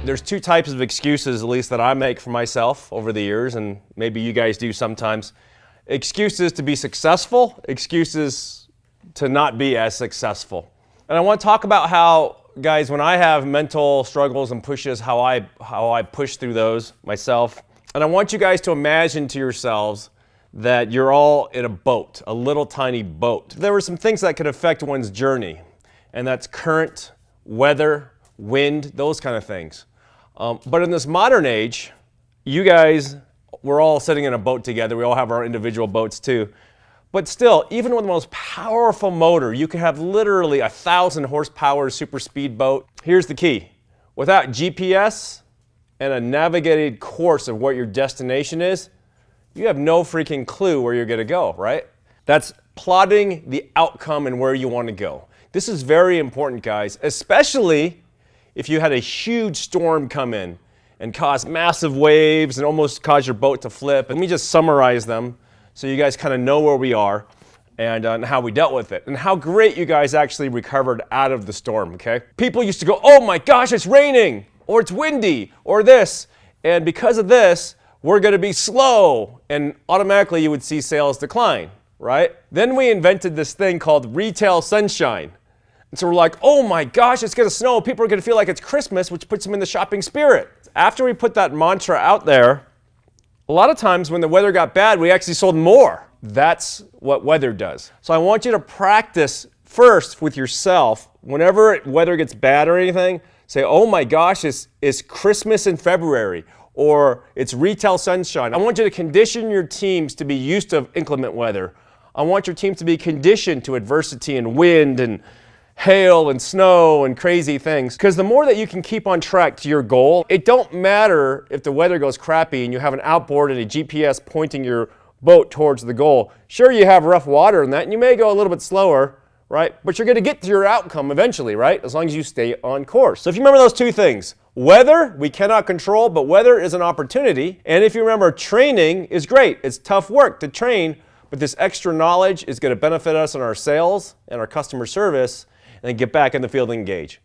There's two types of excuses, at least that I make for myself over the years, and maybe you guys do sometimes. Excuses to be successful, excuses to not be as successful. And I want to talk about how, guys, when I have mental struggles and pushes, how I push through those myself. And I want you guys to imagine to yourselves that you're all in a boat, a little tiny boat. There were some things that could affect one's journey, and that's current, weather, wind, those kind of things. But in this modern age, you guys, we're all sitting in a boat together. We all have our individual boats too. But still, even with the most powerful motor, you can have literally 1,000 horsepower super speed boat. Here's the key. Without GPS and a navigated course of what your destination is, you have no freaking clue where you're gonna go, right? That's plotting the outcome and where you want to go. This is very important, guys, especially if you had a huge storm come in and cause massive waves and almost cause your boat to flip. Let me just summarize them so you guys kind of know where we are and how we dealt with it and how great you guys actually recovered out of the storm, okay? People used to go, oh my gosh, it's raining, or it's windy, or this, and because of this, we're gonna be slow, and automatically you would see sales decline, right? Then we invented this thing called retail sunshine. And so we're like, oh my gosh, it's gonna snow. People are gonna feel like it's Christmas, which puts them in the shopping spirit. After we put that mantra out there, a lot of times when the weather got bad, we actually sold more. That's what weather does. So I want you to practice first with yourself. Whenever weather gets bad or anything, say, oh my gosh, it's Christmas in February, or it's retail sunshine. I want you to condition your teams to be used to inclement weather. I want your team to be conditioned to adversity and wind and hail and snow and crazy things. Because the more that you can keep on track to your goal, it don't matter if the weather goes crappy and you have an outboard and a GPS pointing your boat towards the goal. Sure, you have rough water in that and you may go a little bit slower, right? But you're gonna get to your outcome eventually, right? As long as you stay on course. So if you remember those two things, weather, we cannot control, but weather is an opportunity. And if you remember, training is great. It's tough work to train, but this extra knowledge is gonna benefit us in our sales and our customer service, and then get back in the field and engage.